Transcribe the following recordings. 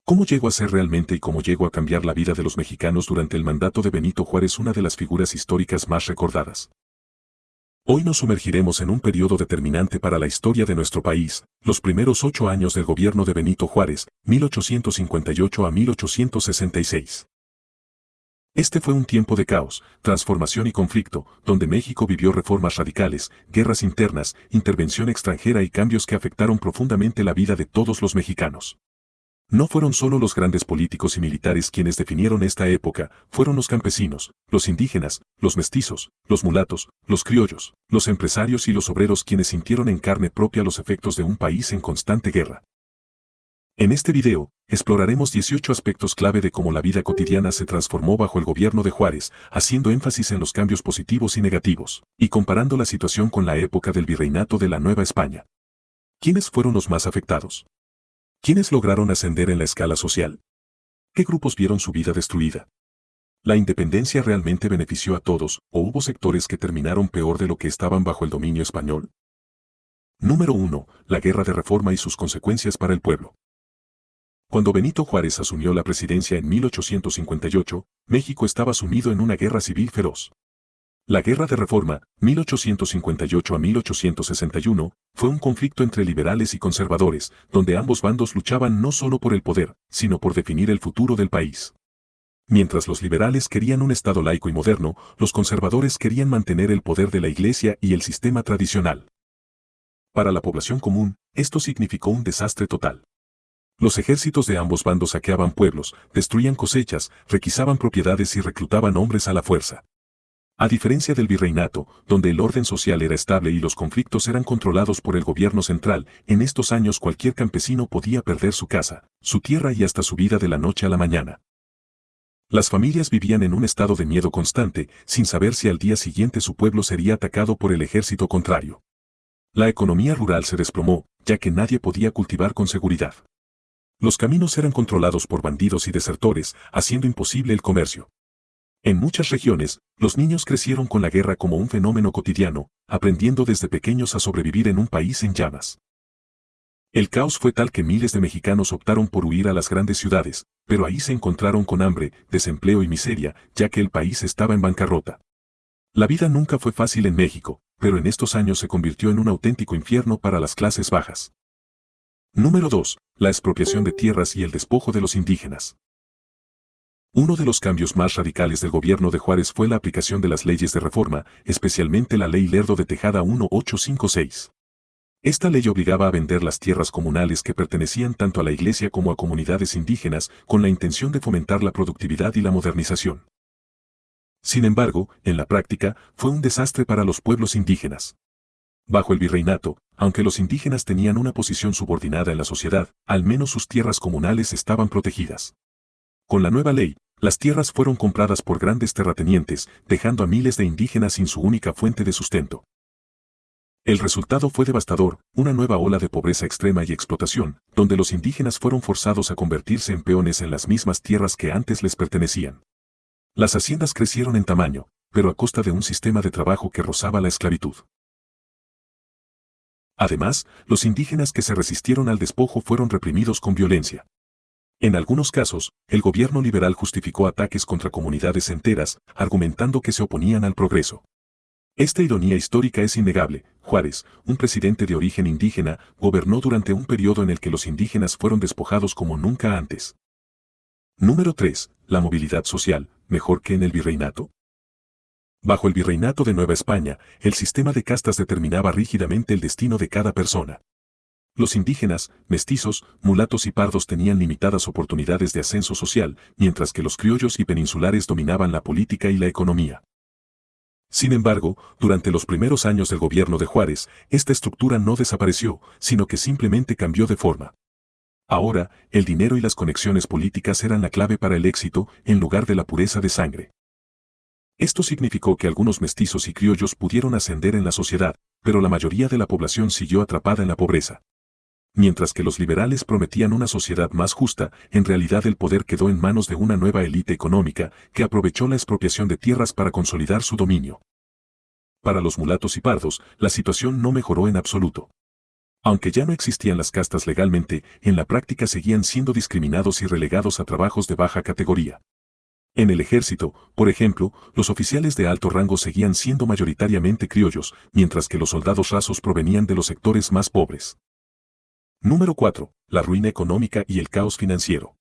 ¿Cómo llegó a ser realmente y cómo llegó a cambiar la vida de los mexicanos durante el mandato de Benito Juárez, una de las figuras históricas más recordadas? Hoy nos sumergiremos en un periodo determinante para la historia de nuestro país, los primeros 8 años del gobierno de Benito Juárez, 1858 a 1866. Este fue un tiempo de caos, transformación y conflicto, donde México vivió reformas radicales, guerras internas, intervención extranjera y cambios que afectaron profundamente la vida de todos los mexicanos. No fueron solo los grandes políticos y militares quienes definieron esta época, fueron los campesinos, los indígenas, los mestizos, los mulatos, los criollos, los empresarios y los obreros quienes sintieron en carne propia los efectos de un país en constante guerra. En este video, exploraremos 18 aspectos clave de cómo la vida cotidiana se transformó bajo el gobierno de Juárez, haciendo énfasis en los cambios positivos y negativos, y comparando la situación con la época del virreinato de la Nueva España. ¿Quiénes fueron los más afectados? ¿Quiénes lograron ascender en la escala social? ¿Qué grupos vieron su vida destruida? ¿La independencia realmente benefició a todos, o hubo sectores que terminaron peor de lo que estaban bajo el dominio español? Número 1. La Guerra de Reforma y sus consecuencias para el pueblo. Cuando Benito Juárez asumió la presidencia en 1858, México estaba sumido en una guerra civil feroz. La Guerra de Reforma, 1858 a 1861, fue un conflicto entre liberales y conservadores, donde ambos bandos luchaban no solo por el poder, sino por definir el futuro del país. Mientras los liberales querían un Estado laico y moderno, los conservadores querían mantener el poder de la Iglesia y el sistema tradicional. Para la población común, esto significó un desastre total. Los ejércitos de ambos bandos saqueaban pueblos, destruían cosechas, requisaban propiedades y reclutaban hombres a la fuerza. A diferencia del virreinato, donde el orden social era estable y los conflictos eran controlados por el gobierno central, en estos años cualquier campesino podía perder su casa, su tierra y hasta su vida de la noche a la mañana. Las familias vivían en un estado de miedo constante, sin saber si al día siguiente su pueblo sería atacado por el ejército contrario. La economía rural se desplomó, ya que nadie podía cultivar con seguridad. Los caminos eran controlados por bandidos y desertores, haciendo imposible el comercio. En muchas regiones, los niños crecieron con la guerra como un fenómeno cotidiano, aprendiendo desde pequeños a sobrevivir en un país en llamas. El caos fue tal que miles de mexicanos optaron por huir a las grandes ciudades, pero ahí se encontraron con hambre, desempleo y miseria, ya que el país estaba en bancarrota. La vida nunca fue fácil en México, pero en estos años se convirtió en un auténtico infierno para las clases bajas. Número 2. La expropiación de tierras y el despojo de los indígenas. Uno de los cambios más radicales del gobierno de Juárez fue la aplicación de las leyes de reforma, especialmente la Ley Lerdo de Tejada 1856. Esta ley obligaba a vender las tierras comunales que pertenecían tanto a la iglesia como a comunidades indígenas, con la intención de fomentar la productividad y la modernización. Sin embargo, en la práctica, fue un desastre para los pueblos indígenas. Bajo el virreinato, aunque los indígenas tenían una posición subordinada en la sociedad, al menos sus tierras comunales estaban protegidas. Con la nueva ley, las tierras fueron compradas por grandes terratenientes, dejando a miles de indígenas sin su única fuente de sustento. El resultado fue devastador, una nueva ola de pobreza extrema y explotación, donde los indígenas fueron forzados a convertirse en peones en las mismas tierras que antes les pertenecían. Las haciendas crecieron en tamaño, pero a costa de un sistema de trabajo que rozaba la esclavitud. Además, los indígenas que se resistieron al despojo fueron reprimidos con violencia. En algunos casos, el gobierno liberal justificó ataques contra comunidades enteras, argumentando que se oponían al progreso. Esta ironía histórica es innegable. Juárez, un presidente de origen indígena, gobernó durante un periodo en el que los indígenas fueron despojados como nunca antes. Número 3. La movilidad social, mejor que en el virreinato. Bajo el virreinato de Nueva España, el sistema de castas determinaba rígidamente el destino de cada persona. Los indígenas, mestizos, mulatos y pardos tenían limitadas oportunidades de ascenso social, mientras que los criollos y peninsulares dominaban la política y la economía. Sin embargo, durante los primeros años del gobierno de Juárez, esta estructura no desapareció, sino que simplemente cambió de forma. Ahora, el dinero y las conexiones políticas eran la clave para el éxito, en lugar de la pureza de sangre. Esto significó que algunos mestizos y criollos pudieron ascender en la sociedad, pero la mayoría de la población siguió atrapada en la pobreza. Mientras que los liberales prometían una sociedad más justa, en realidad el poder quedó en manos de una nueva élite económica que aprovechó la expropiación de tierras para consolidar su dominio. Para los mulatos y pardos, la situación no mejoró en absoluto. Aunque ya no existían las castas legalmente, en la práctica seguían siendo discriminados y relegados a trabajos de baja categoría. En el ejército, por ejemplo, los oficiales de alto rango seguían siendo mayoritariamente criollos, mientras que los soldados rasos provenían de los sectores más pobres. Número 4. La ruina económica y el caos financiero.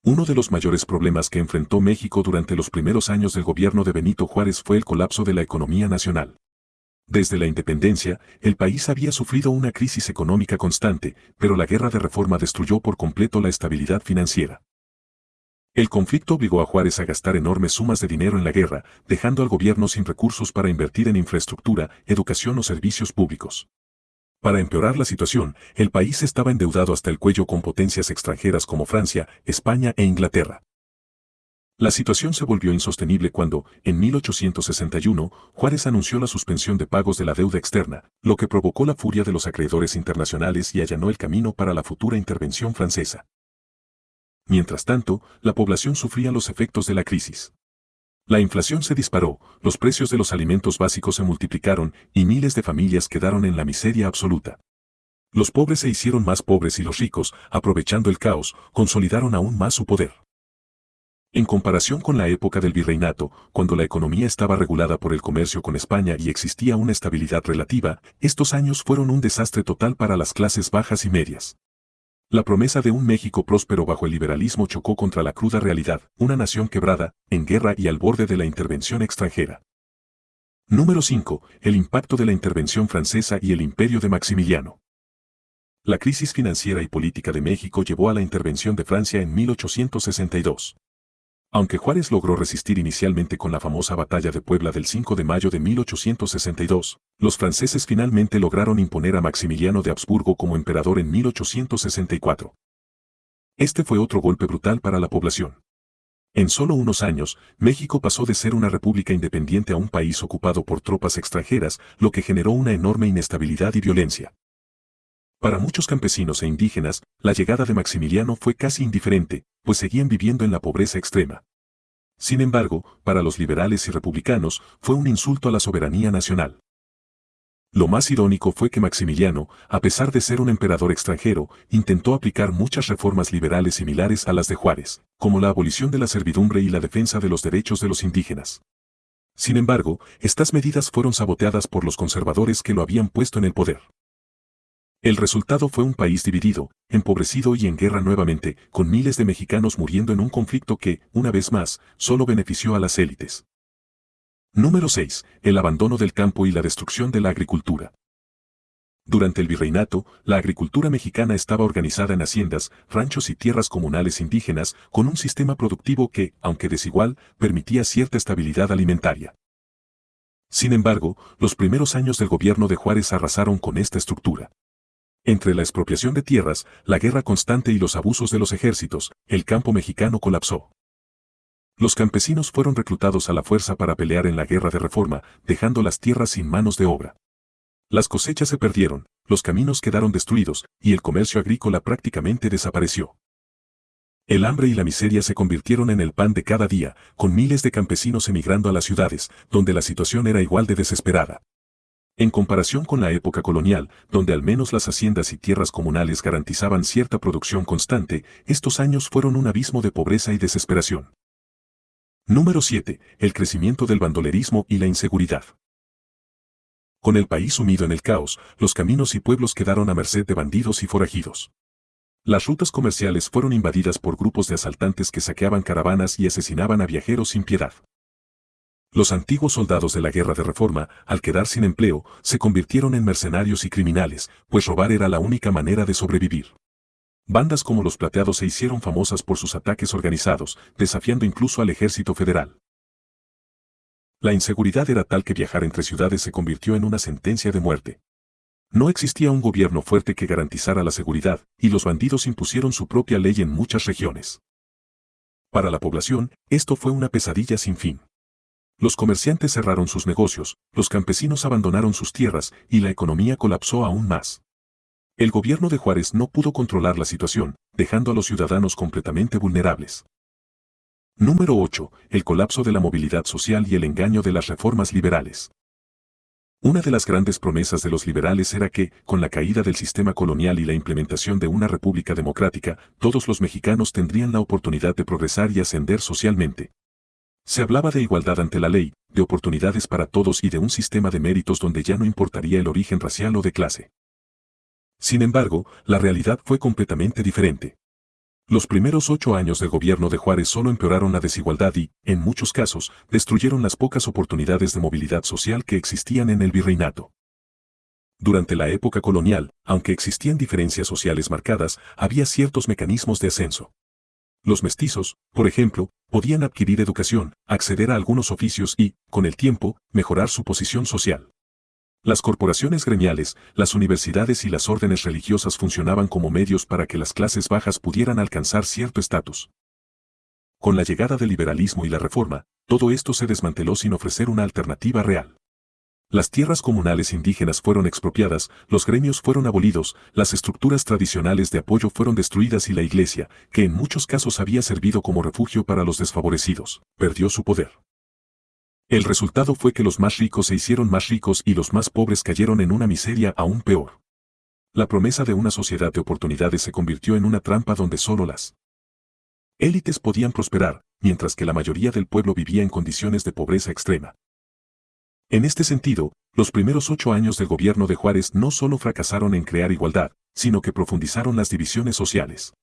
Uno de los mayores problemas que enfrentó México durante los primeros años del gobierno de Benito Juárez fue el colapso de la economía nacional. Desde la independencia, el país había sufrido una crisis económica constante, pero la guerra de reforma destruyó por completo la estabilidad financiera. El conflicto obligó a Juárez a gastar enormes sumas de dinero en la guerra, dejando al gobierno sin recursos para invertir en infraestructura, educación o servicios públicos. Para empeorar la situación, el país estaba endeudado hasta el cuello con potencias extranjeras como Francia, España e Inglaterra. La situación se volvió insostenible cuando, en 1861, Juárez anunció la suspensión de pagos de la deuda externa, lo que provocó la furia de los acreedores internacionales y allanó el camino para la futura intervención francesa. Mientras tanto, la población sufría los efectos de la crisis. La inflación se disparó, los precios de los alimentos básicos se multiplicaron y miles de familias quedaron en la miseria absoluta. Los pobres se hicieron más pobres y los ricos, aprovechando el caos, consolidaron aún más su poder. En comparación con la época del virreinato, cuando la economía estaba regulada por el comercio con España y existía una estabilidad relativa, estos años fueron un desastre total para las clases bajas y medias. La promesa de un México próspero bajo el liberalismo chocó contra la cruda realidad, una nación quebrada, en guerra y al borde de la intervención extranjera. Número 5. El impacto de la intervención francesa y el imperio de Maximiliano. La crisis financiera y política de México llevó a la intervención de Francia en 1862. Aunque Juárez logró resistir inicialmente con la famosa batalla de Puebla del 5 de mayo de 1862, los franceses finalmente lograron imponer a Maximiliano de Habsburgo como emperador en 1864. Este fue otro golpe brutal para la población. En solo unos años, México pasó de ser una república independiente a un país ocupado por tropas extranjeras, lo que generó una enorme inestabilidad y violencia. Para muchos campesinos e indígenas, la llegada de Maximiliano fue casi indiferente, pues seguían viviendo en la pobreza extrema. Sin embargo, para los liberales y republicanos, fue un insulto a la soberanía nacional. Lo más irónico fue que Maximiliano, a pesar de ser un emperador extranjero, intentó aplicar muchas reformas liberales similares a las de Juárez, como la abolición de la servidumbre y la defensa de los derechos de los indígenas. Sin embargo, estas medidas fueron saboteadas por los conservadores que lo habían puesto en el poder. El resultado fue un país dividido, empobrecido y en guerra nuevamente, con miles de mexicanos muriendo en un conflicto que, una vez más, solo benefició a las élites. Número 6. El abandono del campo y la destrucción de la agricultura. Durante el virreinato, la agricultura mexicana estaba organizada en haciendas, ranchos y tierras comunales indígenas, con un sistema productivo que, aunque desigual, permitía cierta estabilidad alimentaria. Sin embargo, los primeros años del gobierno de Juárez arrasaron con esta estructura. Entre la expropiación de tierras, la guerra constante y los abusos de los ejércitos, el campo mexicano colapsó. Los campesinos fueron reclutados a la fuerza para pelear en la guerra de reforma, dejando las tierras sin manos de obra. Las cosechas se perdieron, los caminos quedaron destruidos, y el comercio agrícola prácticamente desapareció. El hambre y la miseria se convirtieron en el pan de cada día, con miles de campesinos emigrando a las ciudades, donde la situación era igual de desesperada. En comparación con la época colonial, donde al menos las haciendas y tierras comunales garantizaban cierta producción constante, estos años fueron un abismo de pobreza y desesperación. Número 7. El crecimiento del bandolerismo y la inseguridad. Con el país sumido en el caos, los caminos y pueblos quedaron a merced de bandidos y forajidos. Las rutas comerciales fueron invadidas por grupos de asaltantes que saqueaban caravanas y asesinaban a viajeros sin piedad. Los antiguos soldados de la guerra de reforma, al quedar sin empleo, se convirtieron en mercenarios y criminales, pues robar era la única manera de sobrevivir. Bandas como los Plateados se hicieron famosas por sus ataques organizados, desafiando incluso al ejército federal. La inseguridad era tal que viajar entre ciudades se convirtió en una sentencia de muerte. No existía un gobierno fuerte que garantizara la seguridad, y los bandidos impusieron su propia ley en muchas regiones. Para la población, esto fue una pesadilla sin fin. Los comerciantes cerraron sus negocios, los campesinos abandonaron sus tierras y la economía colapsó aún más. El gobierno de Juárez no pudo controlar la situación, dejando a los ciudadanos completamente vulnerables. Número 8. El colapso de la movilidad social y el engaño de las reformas liberales. Una de las grandes promesas de los liberales era que, con la caída del sistema colonial y la implementación de una república democrática, todos los mexicanos tendrían la oportunidad de progresar y ascender socialmente. Se hablaba de igualdad ante la ley, de oportunidades para todos y de un sistema de méritos donde ya no importaría el origen racial o de clase. Sin embargo, la realidad fue completamente diferente. Los primeros 8 años del gobierno de Juárez solo empeoraron la desigualdad y, en muchos casos, destruyeron las pocas oportunidades de movilidad social que existían en el virreinato. Durante la época colonial, aunque existían diferencias sociales marcadas, había ciertos mecanismos de ascenso. Los mestizos, por ejemplo, podían adquirir educación, acceder a algunos oficios y, con el tiempo, mejorar su posición social. Las corporaciones gremiales, las universidades y las órdenes religiosas funcionaban como medios para que las clases bajas pudieran alcanzar cierto estatus. Con la llegada del liberalismo y la reforma, todo esto se desmanteló sin ofrecer una alternativa real. Las tierras comunales indígenas fueron expropiadas, los gremios fueron abolidos, las estructuras tradicionales de apoyo fueron destruidas y la iglesia, que en muchos casos había servido como refugio para los desfavorecidos, perdió su poder. El resultado fue que los más ricos se hicieron más ricos y los más pobres cayeron en una miseria aún peor. La promesa de una sociedad de oportunidades se convirtió en una trampa donde solo las élites podían prosperar, mientras que la mayoría del pueblo vivía en condiciones de pobreza extrema. En este sentido, los primeros 8 años del gobierno de Juárez no solo fracasaron en crear igualdad, sino que profundizaron las divisiones sociales.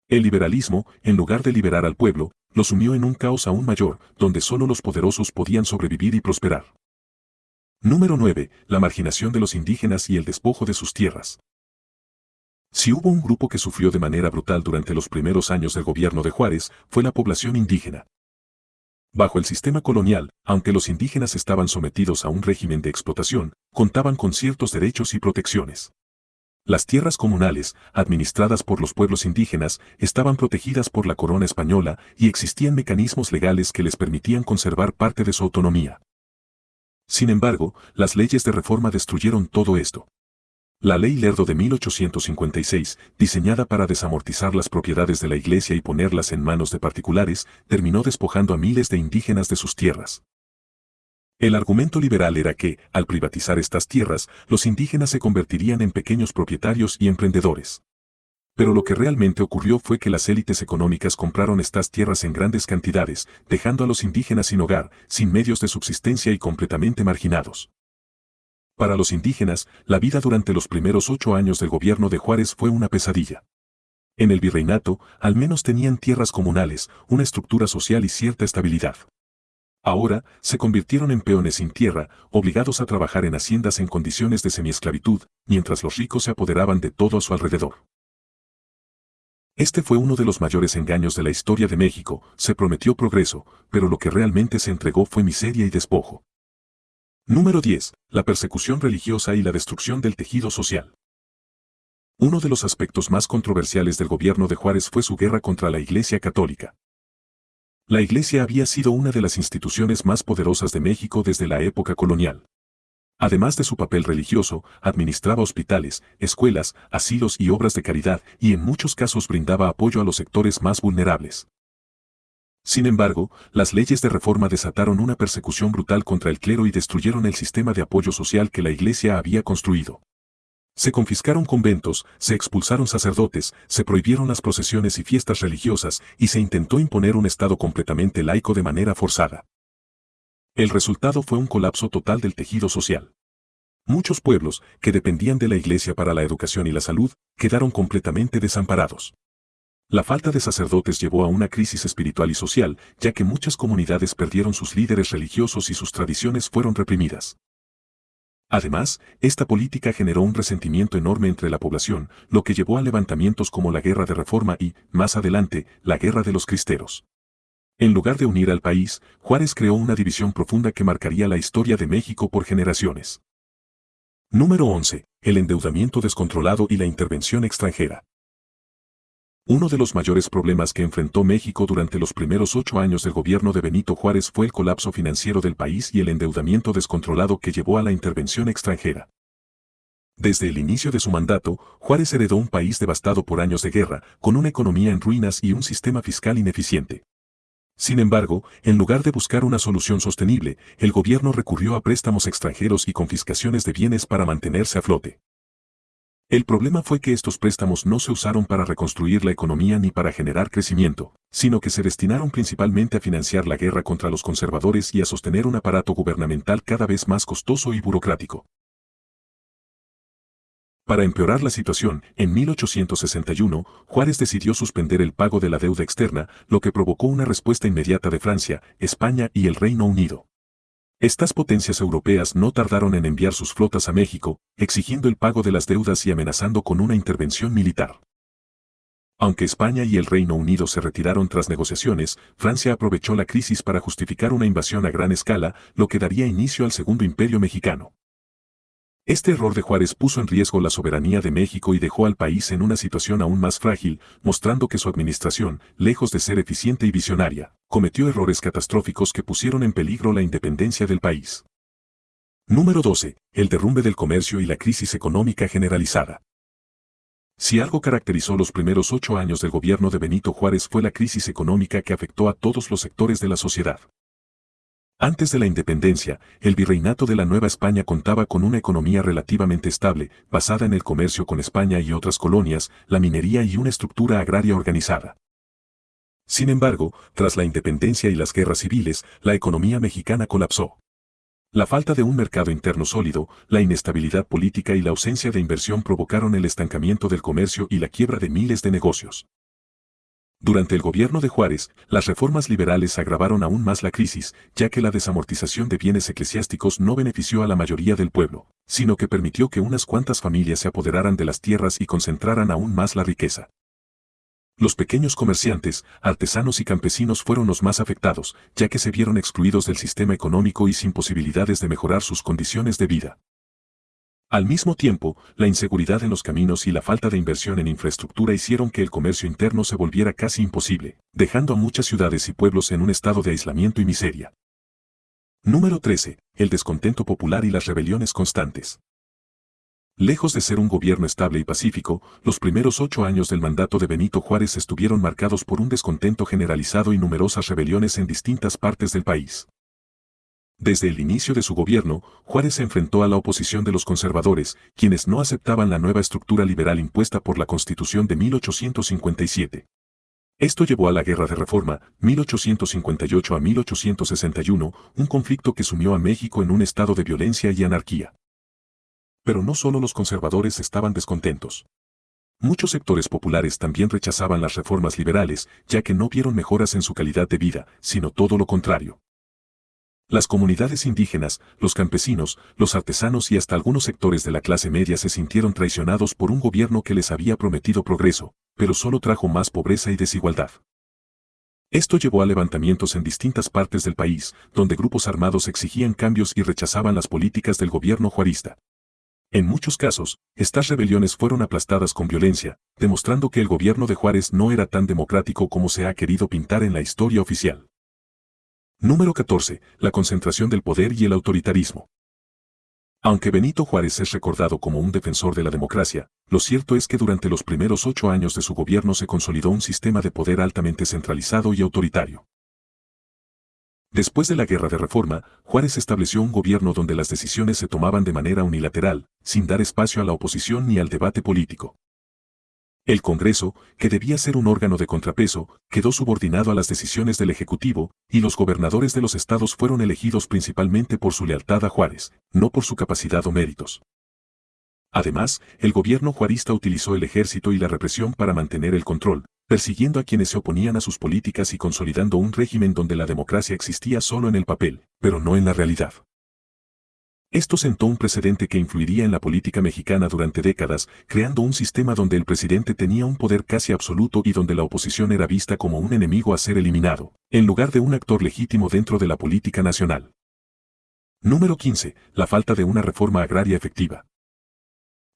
El liberalismo, en lugar de liberar al pueblo, lo sumió en un caos aún mayor, donde solo los poderosos podían sobrevivir y prosperar. Número 9. La marginación de los indígenas y el despojo de sus tierras. Si hubo un grupo que sufrió de manera brutal durante los primeros años del gobierno de Juárez, fue la población indígena. Bajo el sistema colonial, aunque los indígenas estaban sometidos a un régimen de explotación, contaban con ciertos derechos y protecciones. Las tierras comunales, administradas por los pueblos indígenas, estaban protegidas por la corona española y existían mecanismos legales que les permitían conservar parte de su autonomía. Sin embargo, las leyes de reforma destruyeron todo esto. La Ley Lerdo de 1856, diseñada para desamortizar las propiedades de la iglesia y ponerlas en manos de particulares, terminó despojando a miles de indígenas de sus tierras. El argumento liberal era que, al privatizar estas tierras, los indígenas se convertirían en pequeños propietarios y emprendedores. Pero lo que realmente ocurrió fue que las élites económicas compraron estas tierras en grandes cantidades, dejando a los indígenas sin hogar, sin medios de subsistencia y completamente marginados. Para los indígenas, la vida durante los primeros 8 años del gobierno de Juárez fue una pesadilla. En el virreinato, al menos tenían tierras comunales, una estructura social y cierta estabilidad. Ahora, se convirtieron en peones sin tierra, obligados a trabajar en haciendas en condiciones de semiesclavitud, mientras los ricos se apoderaban de todo a su alrededor. Este fue uno de los mayores engaños de la historia de México, se prometió progreso, pero lo que realmente se entregó fue miseria y despojo. Número 10. La persecución religiosa y la destrucción del tejido social. Uno de los aspectos más controversiales del gobierno de Juárez fue su guerra contra la Iglesia Católica. La Iglesia había sido una de las instituciones más poderosas de México desde la época colonial. Además de su papel religioso, administraba hospitales, escuelas, asilos y obras de caridad, y en muchos casos brindaba apoyo a los sectores más vulnerables. Sin embargo, las leyes de reforma desataron una persecución brutal contra el clero y destruyeron el sistema de apoyo social que la Iglesia había construido. Se confiscaron conventos, se expulsaron sacerdotes, se prohibieron las procesiones y fiestas religiosas, y se intentó imponer un Estado completamente laico de manera forzada. El resultado fue un colapso total del tejido social. Muchos pueblos, que dependían de la Iglesia para la educación y la salud, quedaron completamente desamparados. La falta de sacerdotes llevó a una crisis espiritual y social, ya que muchas comunidades perdieron sus líderes religiosos y sus tradiciones fueron reprimidas. Además, esta política generó un resentimiento enorme entre la población, lo que llevó a levantamientos como la Guerra de Reforma y, más adelante, la Guerra de los Cristeros. En lugar de unir al país, Juárez creó una división profunda que marcaría la historia de México por generaciones. Número 11. El endeudamiento descontrolado y la intervención extranjera. Uno de los mayores problemas que enfrentó México durante los primeros 8 años del gobierno de Benito Juárez fue el colapso financiero del país y el endeudamiento descontrolado que llevó a la intervención extranjera. Desde el inicio de su mandato, Juárez heredó un país devastado por años de guerra, con una economía en ruinas y un sistema fiscal ineficiente. Sin embargo, en lugar de buscar una solución sostenible, el gobierno recurrió a préstamos extranjeros y confiscaciones de bienes para mantenerse a flote. El problema fue que estos préstamos no se usaron para reconstruir la economía ni para generar crecimiento, sino que se destinaron principalmente a financiar la guerra contra los conservadores y a sostener un aparato gubernamental cada vez más costoso y burocrático. Para empeorar la situación, en 1861, Juárez decidió suspender el pago de la deuda externa, lo que provocó una respuesta inmediata de Francia, España y el Reino Unido. Estas potencias europeas no tardaron en enviar sus flotas a México, exigiendo el pago de las deudas y amenazando con una intervención militar. Aunque España y el Reino Unido se retiraron tras negociaciones, Francia aprovechó la crisis para justificar una invasión a gran escala, lo que daría inicio al Segundo Imperio Mexicano. Este error de Juárez puso en riesgo la soberanía de México y dejó al país en una situación aún más frágil, mostrando que su administración, lejos de ser eficiente y visionaria, cometió errores catastróficos que pusieron en peligro la independencia del país. Número 12. El derrumbe del comercio y la crisis económica generalizada. Si algo caracterizó los primeros 8 años del gobierno de Benito Juárez fue la crisis económica que afectó a todos los sectores de la sociedad. Antes de la independencia, el virreinato de la Nueva España contaba con una economía relativamente estable, basada en el comercio con España y otras colonias, la minería y una estructura agraria organizada. Sin embargo, tras la independencia y las guerras civiles, la economía mexicana colapsó. La falta de un mercado interno sólido, la inestabilidad política y la ausencia de inversión provocaron el estancamiento del comercio y la quiebra de miles de negocios. Durante el gobierno de Juárez, las reformas liberales agravaron aún más la crisis, ya que la desamortización de bienes eclesiásticos no benefició a la mayoría del pueblo, sino que permitió que unas cuantas familias se apoderaran de las tierras y concentraran aún más la riqueza. Los pequeños comerciantes, artesanos y campesinos fueron los más afectados, ya que se vieron excluidos del sistema económico y sin posibilidades de mejorar sus condiciones de vida. Al mismo tiempo, la inseguridad en los caminos y la falta de inversión en infraestructura hicieron que el comercio interno se volviera casi imposible, dejando a muchas ciudades y pueblos en un estado de aislamiento y miseria. Número 13. El descontento popular y las rebeliones constantes. Lejos de ser un gobierno estable y pacífico, los primeros 8 años del mandato de Benito Juárez estuvieron marcados por un descontento generalizado y numerosas rebeliones en distintas partes del país. Desde el inicio de su gobierno, Juárez se enfrentó a la oposición de los conservadores, quienes no aceptaban la nueva estructura liberal impuesta por la Constitución de 1857. Esto llevó a la Guerra de Reforma, 1858 a 1861, un conflicto que sumió a México en un estado de violencia y anarquía. Pero no solo los conservadores estaban descontentos. Muchos sectores populares también rechazaban las reformas liberales, ya que no vieron mejoras en su calidad de vida, sino todo lo contrario. Las comunidades indígenas, los campesinos, los artesanos y hasta algunos sectores de la clase media se sintieron traicionados por un gobierno que les había prometido progreso, pero solo trajo más pobreza y desigualdad. Esto llevó a levantamientos en distintas partes del país, donde grupos armados exigían cambios y rechazaban las políticas del gobierno juarista. En muchos casos, estas rebeliones fueron aplastadas con violencia, demostrando que el gobierno de Juárez no era tan democrático como se ha querido pintar en la historia oficial. Número 14. La concentración del poder y el autoritarismo. Aunque Benito Juárez es recordado como un defensor de la democracia, lo cierto es que durante los primeros 8 años de su gobierno se consolidó un sistema de poder altamente centralizado y autoritario. Después de la Guerra de Reforma, Juárez estableció un gobierno donde las decisiones se tomaban de manera unilateral, sin dar espacio a la oposición ni al debate político. El Congreso, que debía ser un órgano de contrapeso, quedó subordinado a las decisiones del Ejecutivo, y los gobernadores de los estados fueron elegidos principalmente por su lealtad a Juárez, no por su capacidad o méritos. Además, el gobierno juarista utilizó el ejército y la represión para mantener el control, persiguiendo a quienes se oponían a sus políticas y consolidando un régimen donde la democracia existía solo en el papel, pero no en la realidad. Esto sentó un precedente que influiría en la política mexicana durante décadas, creando un sistema donde el presidente tenía un poder casi absoluto y donde la oposición era vista como un enemigo a ser eliminado, en lugar de un actor legítimo dentro de la política nacional. Número 15. La falta de una reforma agraria efectiva.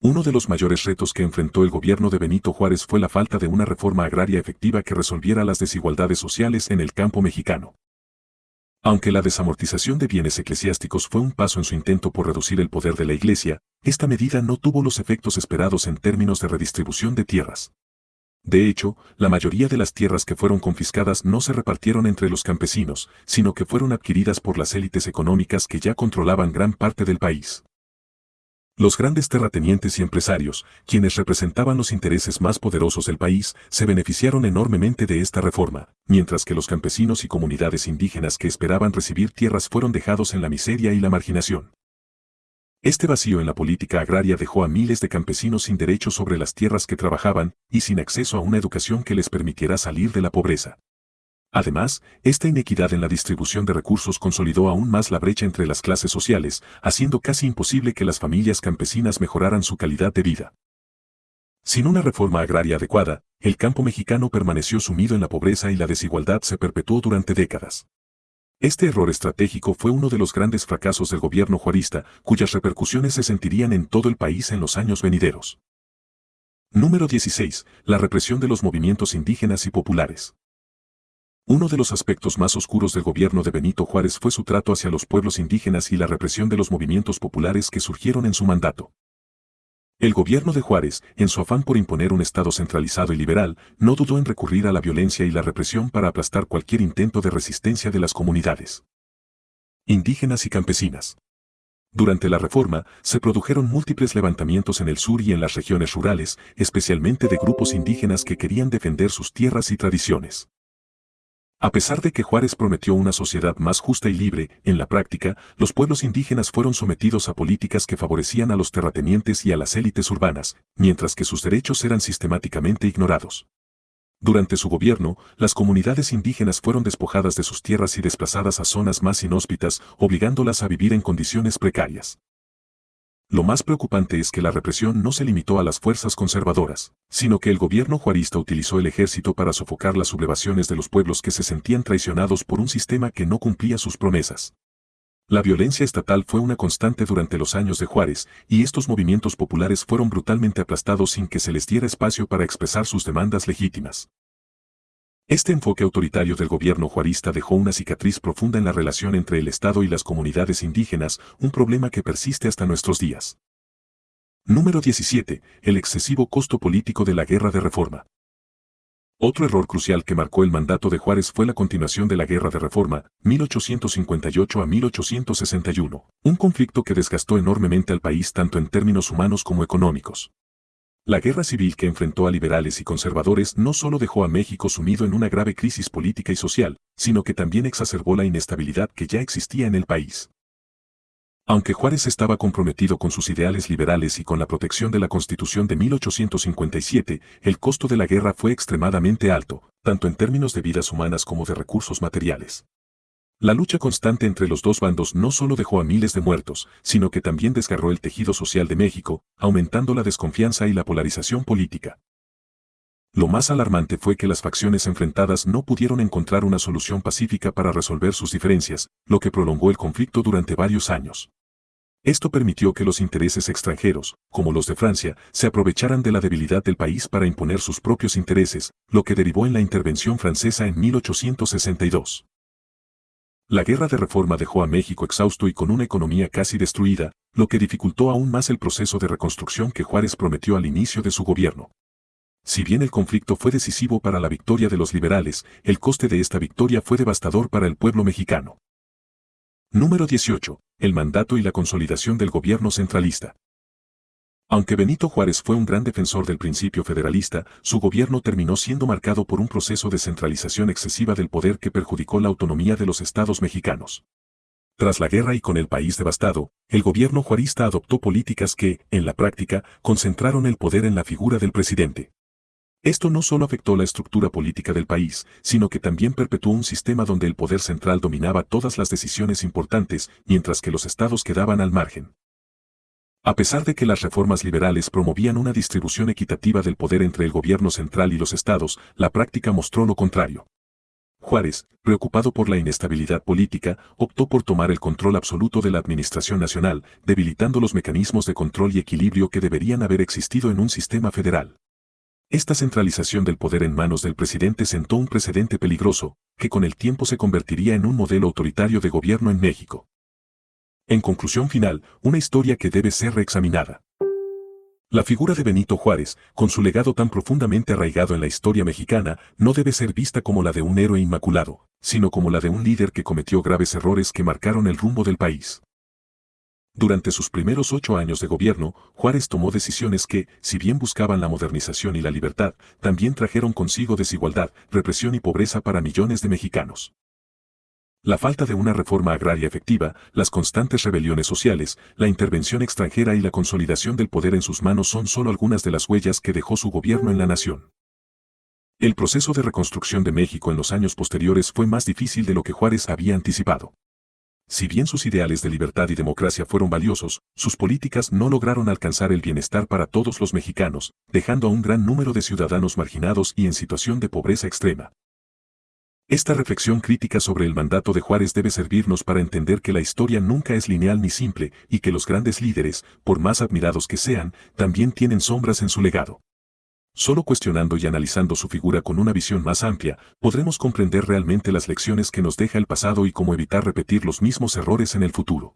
Uno de los mayores retos que enfrentó el gobierno de Benito Juárez fue la falta de una reforma agraria efectiva que resolviera las desigualdades sociales en el campo mexicano. Aunque la desamortización de bienes eclesiásticos fue un paso en su intento por reducir el poder de la Iglesia, esta medida no tuvo los efectos esperados en términos de redistribución de tierras. De hecho, la mayoría de las tierras que fueron confiscadas no se repartieron entre los campesinos, sino que fueron adquiridas por las élites económicas que ya controlaban gran parte del país. Los grandes terratenientes y empresarios, quienes representaban los intereses más poderosos del país, se beneficiaron enormemente de esta reforma, mientras que los campesinos y comunidades indígenas que esperaban recibir tierras fueron dejados en la miseria y la marginación. Este vacío en la política agraria dejó a miles de campesinos sin derechos sobre las tierras que trabajaban y sin acceso a una educación que les permitiera salir de la pobreza. Además, esta inequidad en la distribución de recursos consolidó aún más la brecha entre las clases sociales, haciendo casi imposible que las familias campesinas mejoraran su calidad de vida. Sin una reforma agraria adecuada, el campo mexicano permaneció sumido en la pobreza y la desigualdad se perpetuó durante décadas. Este error estratégico fue uno de los grandes fracasos del gobierno juarista, cuyas repercusiones se sentirían en todo el país en los años venideros. Número 16. La represión de los movimientos indígenas y populares. Uno de los aspectos más oscuros del gobierno de Benito Juárez fue su trato hacia los pueblos indígenas y la represión de los movimientos populares que surgieron en su mandato. El gobierno de Juárez, en su afán por imponer un Estado centralizado y liberal, no dudó en recurrir a la violencia y la represión para aplastar cualquier intento de resistencia de las comunidades indígenas y campesinas. Durante la reforma, se produjeron múltiples levantamientos en el sur y en las regiones rurales, especialmente de grupos indígenas que querían defender sus tierras y tradiciones. A pesar de que Juárez prometió una sociedad más justa y libre, en la práctica, los pueblos indígenas fueron sometidos a políticas que favorecían a los terratenientes y a las élites urbanas, mientras que sus derechos eran sistemáticamente ignorados. Durante su gobierno, las comunidades indígenas fueron despojadas de sus tierras y desplazadas a zonas más inhóspitas, obligándolas a vivir en condiciones precarias. Lo más preocupante es que la represión no se limitó a las fuerzas conservadoras, sino que el gobierno juarista utilizó el ejército para sofocar las sublevaciones de los pueblos que se sentían traicionados por un sistema que no cumplía sus promesas. La violencia estatal fue una constante durante los años de Juárez, y estos movimientos populares fueron brutalmente aplastados sin que se les diera espacio para expresar sus demandas legítimas. Este enfoque autoritario del gobierno juarista dejó una cicatriz profunda en la relación entre el Estado y las comunidades indígenas, un problema que persiste hasta nuestros días. Número 17. El excesivo costo político de la Guerra de Reforma. Otro error crucial que marcó el mandato de Juárez fue la continuación de la Guerra de Reforma, 1858 a 1861, un conflicto que desgastó enormemente al país tanto en términos humanos como económicos. La guerra civil que enfrentó a liberales y conservadores no solo dejó a México sumido en una grave crisis política y social, sino que también exacerbó la inestabilidad que ya existía en el país. Aunque Juárez estaba comprometido con sus ideales liberales y con la protección de la Constitución de 1857, el costo de la guerra fue extremadamente alto, tanto en términos de vidas humanas como de recursos materiales. La lucha constante entre los dos bandos no solo dejó a miles de muertos, sino que también desgarró el tejido social de México, aumentando la desconfianza y la polarización política. Lo más alarmante fue que las facciones enfrentadas no pudieron encontrar una solución pacífica para resolver sus diferencias, lo que prolongó el conflicto durante varios años. Esto permitió que los intereses extranjeros, como los de Francia, se aprovecharan de la debilidad del país para imponer sus propios intereses, lo que derivó en la intervención francesa en 1862. La Guerra de Reforma dejó a México exhausto y con una economía casi destruida, lo que dificultó aún más el proceso de reconstrucción que Juárez prometió al inicio de su gobierno. Si bien el conflicto fue decisivo para la victoria de los liberales, el coste de esta victoria fue devastador para el pueblo mexicano. Número 18. El mandato y la consolidación del gobierno centralista. Aunque Benito Juárez fue un gran defensor del principio federalista, su gobierno terminó siendo marcado por un proceso de centralización excesiva del poder que perjudicó la autonomía de los estados mexicanos. Tras la guerra y con el país devastado, el gobierno juarista adoptó políticas que, en la práctica, concentraron el poder en la figura del presidente. Esto no solo afectó la estructura política del país, sino que también perpetuó un sistema donde el poder central dominaba todas las decisiones importantes, mientras que los estados quedaban al margen. A pesar de que las reformas liberales promovían una distribución equitativa del poder entre el gobierno central y los estados, la práctica mostró lo contrario. Juárez, preocupado por la inestabilidad política, optó por tomar el control absoluto de la administración nacional, debilitando los mecanismos de control y equilibrio que deberían haber existido en un sistema federal. Esta centralización del poder en manos del presidente sentó un precedente peligroso, que con el tiempo se convertiría en un modelo autoritario de gobierno en México. En conclusión final, una historia que debe ser reexaminada. La figura de Benito Juárez, con su legado tan profundamente arraigado en la historia mexicana, no debe ser vista como la de un héroe inmaculado, sino como la de un líder que cometió graves errores que marcaron el rumbo del país. Durante sus primeros 8 años de gobierno, Juárez tomó decisiones que, si bien buscaban la modernización y la libertad, también trajeron consigo desigualdad, represión y pobreza para millones de mexicanos. La falta de una reforma agraria efectiva, las constantes rebeliones sociales, la intervención extranjera y la consolidación del poder en sus manos son solo algunas de las huellas que dejó su gobierno en la nación. El proceso de reconstrucción de México en los años posteriores fue más difícil de lo que Juárez había anticipado. Si bien sus ideales de libertad y democracia fueron valiosos, sus políticas no lograron alcanzar el bienestar para todos los mexicanos, dejando a un gran número de ciudadanos marginados y en situación de pobreza extrema. Esta reflexión crítica sobre el mandato de Juárez debe servirnos para entender que la historia nunca es lineal ni simple y que los grandes líderes, por más admirados que sean, también tienen sombras en su legado. Solo cuestionando y analizando su figura con una visión más amplia, podremos comprender realmente las lecciones que nos deja el pasado y cómo evitar repetir los mismos errores en el futuro.